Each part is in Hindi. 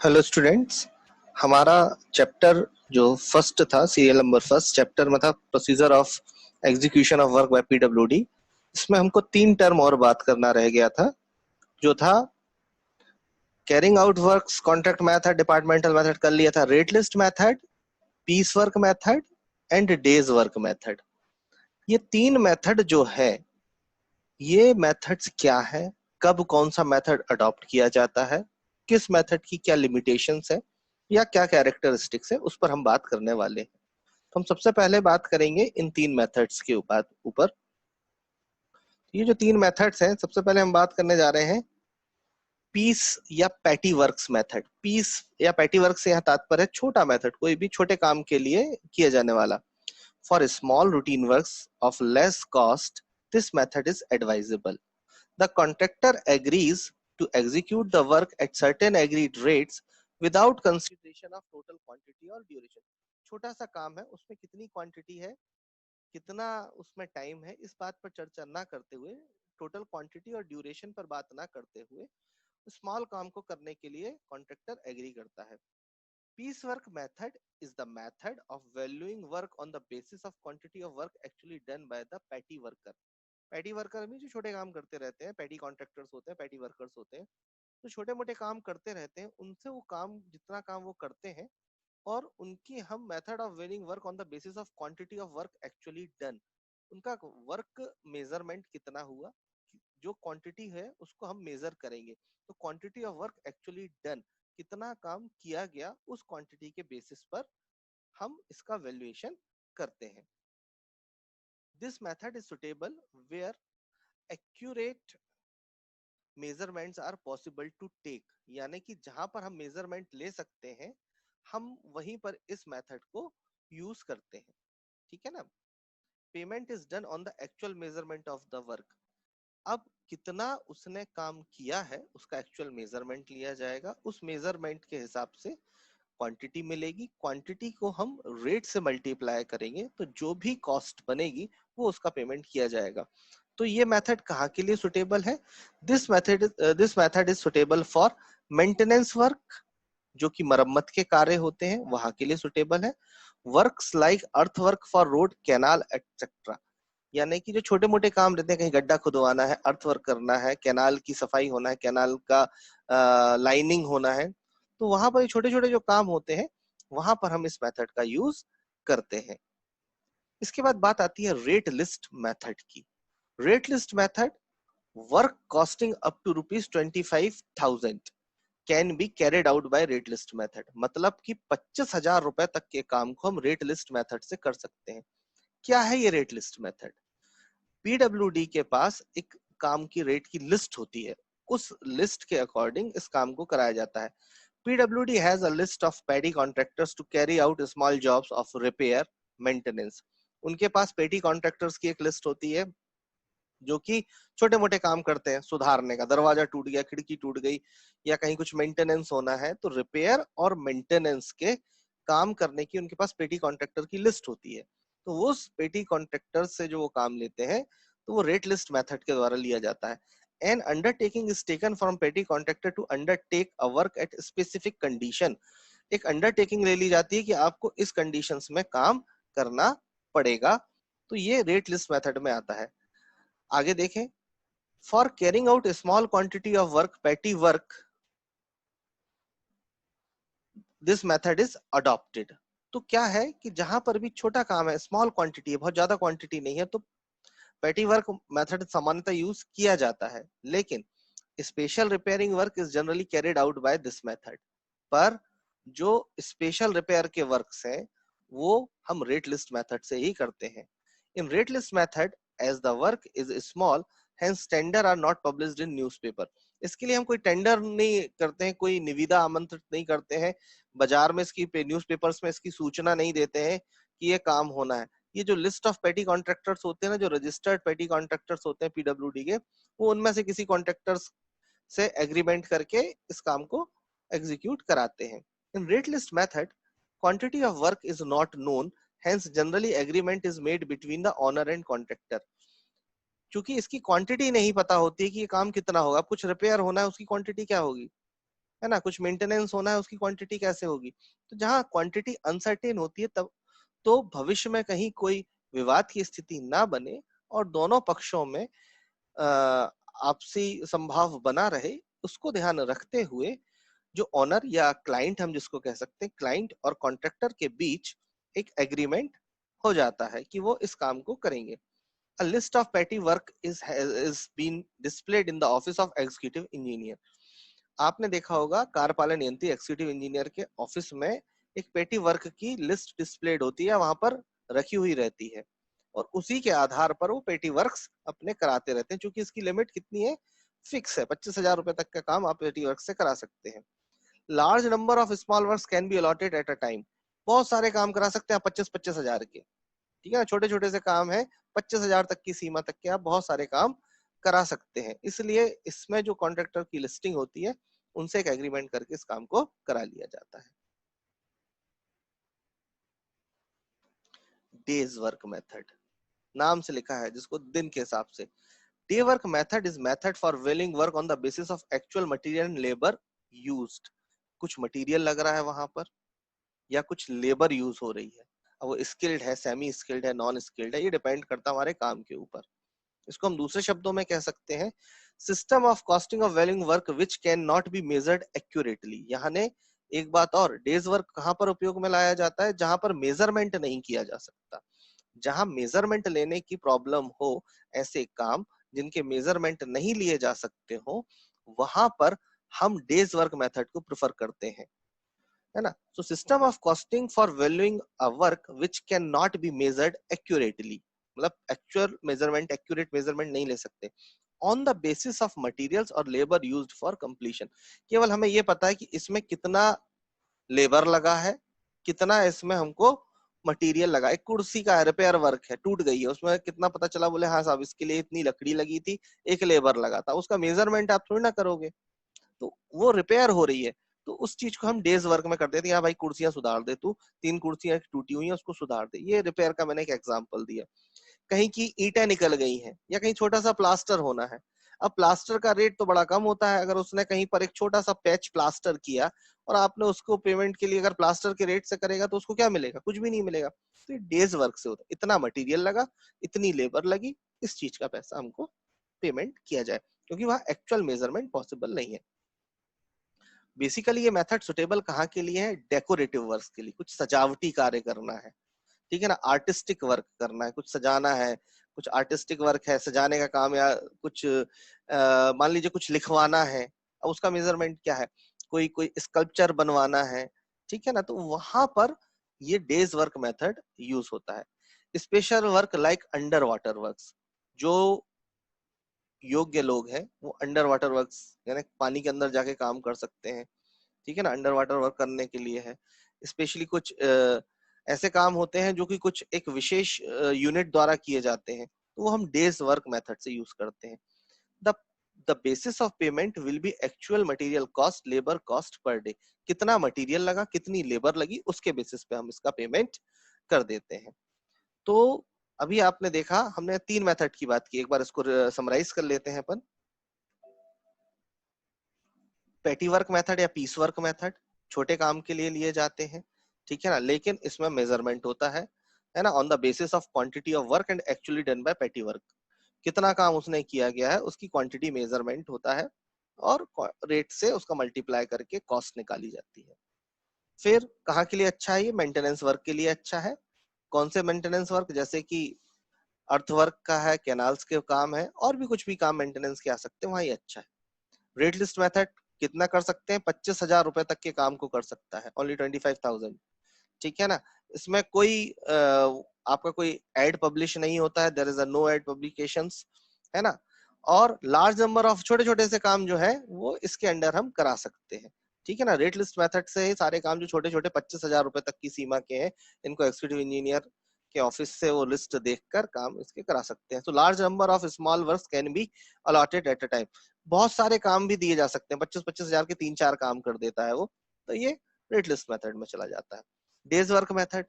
Hello students. हमारा चैप्टर जो फर्स्ट था, सीरियल नंबर फर्स्ट चैप्टर में था procedure of execution of work by PWD. इसमें हमको 3 टर्म और बात करना रह गया था, जो था carrying out works, contract method, departmental method कर लिया था, rate list method, piece work method and days work method. ये 3 मेथड जो है, ये मेथड्स क्या है, कब कौन सा मेथड अडॉप्ट किया जाता है, किस मेथड की क्या लिमिटेशंस है या क्या कैरेक्टरिस्टिक्स है, उस पर हम बात करने वाले हैं। तो हम सबसे पहले बात करेंगे इन 3 मेथड्स के ऊपर। ये जो 3 मेथड्स हैं, सबसे पहले हम बात करने जा रहे हैं पीस या पैटी वर्क्स मेथड। पीस या पैटी वर्क से यहाँ तात्पर्य छोटा मेथड, कोई भी छोटे काम के लिए किया जाने वाला। For small routine works of less cost this method is advisable. The contractor agrees to execute the work at certain agreed rates without consideration of total quantity or duration. छोटा सा काम है, उसमें कितनी क्वांटिटी है, कितना उसमें टाइम है, इस बात पर चर्चा ना करते हुए, टोटल क्वांटिटी और ड्यूरेशन पर बात ना करते हुए, स्मॉल काम को करने के लिए कॉन्ट्रैक्टर एग्री करता है। Piece work method is the method of valuing work on the basis of quantity of work actually done by the petty worker. Petty worker भी जो छोटे काम करते रहते हैं, पैटी कॉन्ट्रैक्टर्स होते हैं, पैटी वर्कर्स होते हैं, तो छोटे मोटे काम करते रहते हैं, उनसे वो काम जितना काम वो करते हैं और उनकी हम method of valuing work on the basis of quantity of work actually done, उनका वर्क मेजरमेंट कितना हुआ, जो क्वांटिटी है उसको हम मेजर करेंगे। तो quantity of work actually done, कितना काम किया गया, उस क्वांटिटी के बेसिस पर हम इसका वैल्यूएशन करते हैं। This method is suitable where accurate measurements are possible to take, यानी कि जहां पर हम मेजरमेंट ले सकते हैं, हम वहीं पर इस मेथड को यूज करते हैं। ठीक है ना। Payment is done on the actual measurement of the work. अब कितना उसने काम किया है उसका एक्चुअल मेजरमेंट लिया जाएगा, उस मेजरमेंट के हिसाब से क्वांटिटी मिलेगी, क्वांटिटी को हम रेट से मल्टीप्लाई करेंगे तो जो भी कॉस्ट बनेगी वो उसका पेमेंट किया जाएगा। तो ये मेथड कहाँ के लिए सुटेबल है? This method is suitable for maintenance work, जो कि मरम्मत के कार्य होते हैं, वहां के लिए सुटेबल है। Works like earth work for road, canal etcetera, यानी कि जो छोटे मोटे काम रहते हैं, कहीं गड्ढा खुदवाना है, अर्थ वर्क करना है, कैनाल की सफाई होना है, कैनाल का लाइनिंग होना है, तो वहां पर छोटे छोटे जो काम होते हैं वहां पर हम इस मेथड का यूज करते हैं। इसके बाद बात आती है रेट लिस्ट मेथड की। Rate list method, work costing up to ₹25,000 can be carried out by rate list method. मतलब कि 25,000 रुपए तक के काम को हम रेट लिस्ट मेथड से कर सकते हैं। क्या है ये रेट लिस्ट मेथड? पीडब्ल्यूडी के पास एक काम की रेट की लिस्ट होती है, उस लिस्ट के अकॉर्डिंग इस काम को कराया जाता है। PWD has a list of petty contractors to carry out small jobs of repair maintenance. उनके पास पेटी कॉन्ट्रैक्टर्स की एक लिस्ट होती है जो कि छोटे मोटे काम करते हैं, सुधारने का, दरवाजा टूट गया, खिड़की टूट गई या कहीं कुछ मेंटेनेंस होना है, तो रिपेयर और मेंटेनेंस के काम करने की उनके पास पेटी कॉन्ट्रैक्टर की लिस्ट होती है। तो वो पेटी कॉन्ट्रैक्टर से जो वो काम लेते हैं तो वो रेट लिस्ट मेथड के द्वारा लिया जाता है। An undertaking is taken from petty contractor to undertake a work at specific condition. एक अंडरटेकिंग ले ली जाती है कि आपको इस कंडीशंस में काम करना पड़ेगा, तो ये रेट लिस्ट मेथड में आता है। आगे देखें, for carrying out small quantity of work, petty work, this method is adopted. तो क्या है कि जहां पर भी छोटा काम है, स्मॉल क्वांटिटी है, बहुत ज्यादा क्वांटिटी नहीं है, तो पेटी वर्क मेथड सामान्यतः यूज किया जाता है। लेकिन special repairing work is generally carried out by this method. पर जो स्पेशल रिपेयर के वर्क्स हैं वो हम रेट लिस्ट मेथड से ही करते हैं। In rate list method, as the work is small, hence tender are not published in newspaper. इसके लिए हम कोई टेंडर नहीं करते हैं, कोई निविदा आमंत्रित नहीं करते हैं, बाजार में इसकी न्यूज़पेपर्स में इसकी सूचना नहीं देते हैं कि ये काम होना है। ये जो लिस्ट ऑफ पेटी कॉन्ट्रैक्टर्स होते हैं ना, जो रजिस्टर्ड पेटी कॉन्ट्रैक्टर्स होते हैं पीडब्ल्यूडी के, वो उनमें से किसी कॉन्ट्रैक्टर्स से एग्रीमेंट करके इस काम को एग्जीक्यूट कराते हैं। In rate list method, quantity of work is not known, hence generally agreement is made between the owner and contractor. क्योंकि इसकी क्वांटिटी नहीं पता होती कि ये काम कितना होगा, कुछ रिपेयर होना है, उसकी क्वांटिटी क्या होगी, है ना, कुछ मेंटेनेंस होना है, उसकी क्वांटिटी कैसे होगी? तो जहाँ क्वांटिटी अनसर्टेन होती है तब तो भविष्य में कहीं कोई विवाद की स्थिति ना बने और दोनों पक्षों में आपसी संभाव बना रहे, उसको ध्यान रखते हुए जो ओनर या क्लाइंट, हम जिसको कह सकते हैं, क्लाइंट और कॉन्ट्रैक्टर के बीच एक एग्रीमेंट हो जाता है कि वो इस काम को करेंगे। A list of petty work is been displayed in the office of executive engineer. आपने देखा होगा कार्यपालन यंत्री एग्जीक्यूटिव इंजीनियर के ऑफिस में एक पेटी वर्क की लिस्ट डिस्प्लेड होती है, वहां पर रखी हुई रहती है और उसी के आधार पर वो पेटी वर्क्स अपने कराते रहते हैं। क्योंकि इसकी लिमिट कितनी है, फिक्स है, 25,000 रुपए तक का काम आप पेटी वर्क से करा सकते हैं। Large number of small works can be allotted at a time. बहुत सारे काम करा सकते हैं आप 25,000 के, ठीक है ना, छोटे छोटे से काम है, 25,000 तक की सीमा तक के आप बहुत सारे काम करा सकते हैं। इसलिए इसमें जो कॉन्ट्रैक्टर की लिस्टिंग होती है उनसे एक एग्रीमेंट करके इस काम को करा लिया जाता है। डेज वर्क मेथड, नाम से लिखा है जिसको दिन के हिसाब से। Day work method is method for valuing work on the basis of actual material and labour used. कुछ मटेरियल लग रहा है वहां पर या कुछ लेबर यूज हो रही है, अब वो स्किल्ड है, सेमी स्किल्ड है, नॉन स्किल्ड है, ये डिपेंड करता है हमारे काम के ऊपर। इसको हम दूसरे शब्दों में कह सकते हैं system of costing of valuing work which can not be measured accurately. यहाँ ने एक बात और, डेज वर्क कहाँ पर उपयोग में लाया जाता है, जहां पर मेजरमेंट नहीं किया जा सकता। जहां मेजरमेंट लेने की प्रॉब्लम हो, ऐसे काम जिनके मेजरमेंट नहीं लिए जा सकते हो, वहां पर हम डेज वर्क मेथड को प्रेफर करते हैं, है ना। So system of costing for valuing a work which can not be measured accurately, मतलब एक्चुअल मेजरमेंट, एक्यूरेट मेजरमेंट नहीं ले सकते, on the basis of materials और लेबर यूज्ड फॉर कंप्लीशन। केवल हमें ये पता है कि इसमें कितना लेबर लगा है, कितना इसमें हमको मटेरियल लगा। एक कुर्सी का रिपेयर वर्क है, टूट गई है, उसमें कितना पता चला, बोले हाँ साहब इसके लिए इतनी लकड़ी लगी थी, एक लेबर लगा था, उसका मेजरमेंट आप थोड़ी ना करोगे, तो वो रिपेयर हो रही है। तो उस चीज को हम डेज वर्क में कर देते हैं, हाँ भाई कुर्सियां सुधार दे तू, 3 कुर्सियां टूटी हुई हैं उसको सुधार दे, ये रिपेयर का मैंने एक एग्जांपल दिया। कहीं की ईंटें निकल गई हैं या कहीं छोटा सा प्लास्टर होना है, अब प्लास्टर का रेट तो बड़ा कम होता है, अगर उसने कहीं पर एक छोटा सा पैच प्लास्टर किया और आपने उसको पेमेंट के लिए अगर प्लास्टर के रेट से करेगा तो उसको क्या मिलेगा, कुछ भी नहीं मिलेगा। तो ये डेज वर्क से होता है, इतना मटेरियल लगा, इतनी लेबर लगी, इस चीज का पैसा हमको पेमेंट किया जाए, क्योंकि वहां एक्चुअल मेजरमेंट पॉसिबल नहीं है। बेसिकली ये मेथड सुटेबल कहाँ के लिए है, डेकोरेटिव वर्क्स के लिए, कुछ सजावटी कार्य करना है, ठीक है ना, आर्टिस्टिक वर्क करना है, कुछ सजाना है, कुछ आर्टिस्टिक वर्क है, सजाने का काम, या कुछ मान लीजिए कुछ लिखवाना है, अब उसका मेजरमेंट क्या है, कोई कोई स्कल्पचर बनवाना है, ठीक है ना, तो वहां पर ये डेज वर्क मेथड यूज होता है। Special work like under water works, जो योग्य लोग हैं वो अंडर वाटर वर्क्स यानी पानी के अंदर जाके काम कर सकते हैं, ठीक है ना, अंडर वाटर वर्क करने के लिए है। स्पेशली कुछ ऐसे काम होते हैं जो कि कुछ एक विशेष यूनिट द्वारा किए जाते हैं, तो वो हम डेज वर्क मेथड से यूज करते हैं। The the basis of payment will be actual material cost, labour cost per day. कितना मटेरियल लगा, कितनी लेबर लगी, उसके बेसिस पे हम इसका पेमेंट कर देते हैं। तो अभी आपने देखा, हमने 3 मेथड की बात की, एक बार इसको समराइज कर लेते हैं अपन। पेटी वर्क मेथड या पीस वर्क मेथड छोटे काम के लिए लिए जाते हैं, ठीक है ना, लेकिन इसमें मेजरमेंट होता है ना, on the basis of quantity of work and actually done bye पेटी वर्क। कितना काम उसने किया गया है उसकी क्वांटिटी मेजरमेंट होता है और रेट से उसका मल्टीप्लाई करके कॉस्ट निकाली जाती है। फिर कहाँ के लिए अच्छा है, ये मेंटेनेंस वर्क के लिए अच्छा है। कौन से मेंटेनेंस वर्क, जैसे कि अर्थ वर्क का है, कैनाल्स के काम है, और भी कुछ भी काम मेंटेनेंस के आ सकते हैं, वहाँ ये अच्छा है। रेट लिस्ट मेथड कितना कर सकते हैं, 25,000 रुपए तक के काम को कर सकता है, ओनली 25,000, ठीक है ना। इसमें कोई आपका कोई एड पब्लिश नहीं होता है, there is a no ad publications, है ना। और लार्ज नंबर ऑफ छोटे छोटे से काम जो है वो इसके अंडर हम करा सकते हैं, ठीक है ना। रेट लिस्ट मेथड से ही सारे काम जो छोटे छोटे 25,000 रुपए तक की सीमा के हैं, इनको एक्जीक्यूटिव इंजीनियर के ऑफिस से वो लिस्ट देखकर काम इसके करा सकते हैं। तो large number of small works can be allotted at a time. बहुत सारे काम भी दिए जा सकते हैं, 25,000 के 3-4 काम कर देता है वो, तो ये रेट लिस्ट मेथड में चला जाता है। डेज वर्क मेथड,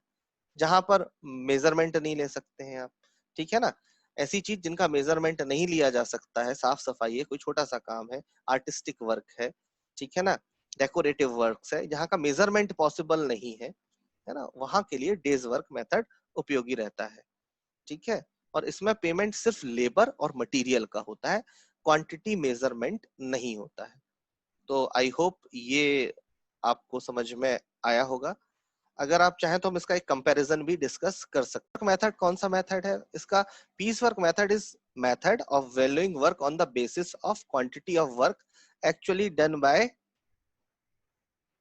जहां पर मेजरमेंट नहीं ले सकते हैं आप, ठीक है ना, ऐसी चीज जिनका मेजरमेंट नहीं लिया जा सकता है, साफ सफाई है, कोई छोटा सा काम है, आर्टिस्टिक वर्क है, ठीक है ना, डेकोरेटिव वर्क्स है, जहाँ का मेजरमेंट पॉसिबल नहीं है ना, वहां के लिए डेज वर्क मेथड उपयोगी रहता है। ठीक है, और इसमें पेमेंट सिर्फ लेबर और मटेरियल का होता है, क्वांटिटी मेजरमेंट नहीं होता है। तो आई होप ये आपको समझ में आया होगा। अगर आप चाहें तो हम इसका एक कंपैरिजन भी डिस्कस कर सकते हैं। मेथड कौन सा मेथड है इसका? Piece work method is method of valuing work on the basis of quantity of work actually done by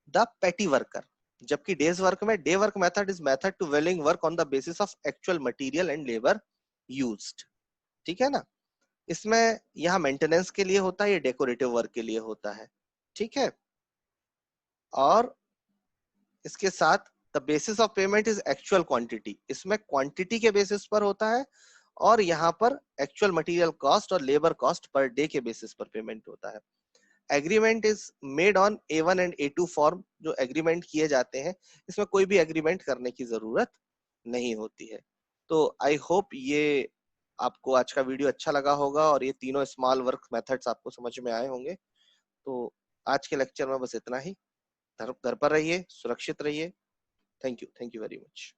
the petty worker. जबकि डेज वर्क में day work method is method to valuing work on the basis of actual material and labour used. ठीक है ना? इसमें यहाँ मेंटेनेंस के लिए होता है, ये डेकोरेटिव वर्क के लिए होता है। ठीक है, और इसके साथ the basis of payment is actual quantity, इसमें क्वांटिटी के बेसिस पर होता है, और यहाँ पर एक्चुअल मटेरियल कॉस्ट और लेबर कॉस्ट पर डे के बेसिस पर पेमेंट होता है। Agreement is made on A1 and A2 form. जो एग्रीमेंट किए जाते हैं, इसमें कोई भी एग्रीमेंट करने की जरूरत नहीं होती है। तो आई होप ये आपको आज का वीडियो अच्छा लगा होगा और ये तीनों स्मॉल वर्क मेथड्स आपको समझ में आए होंगे। तो आज के लेक्चर में बस इतना ही। घर पर रहिए, सुरक्षित रहिए। Thank you very much.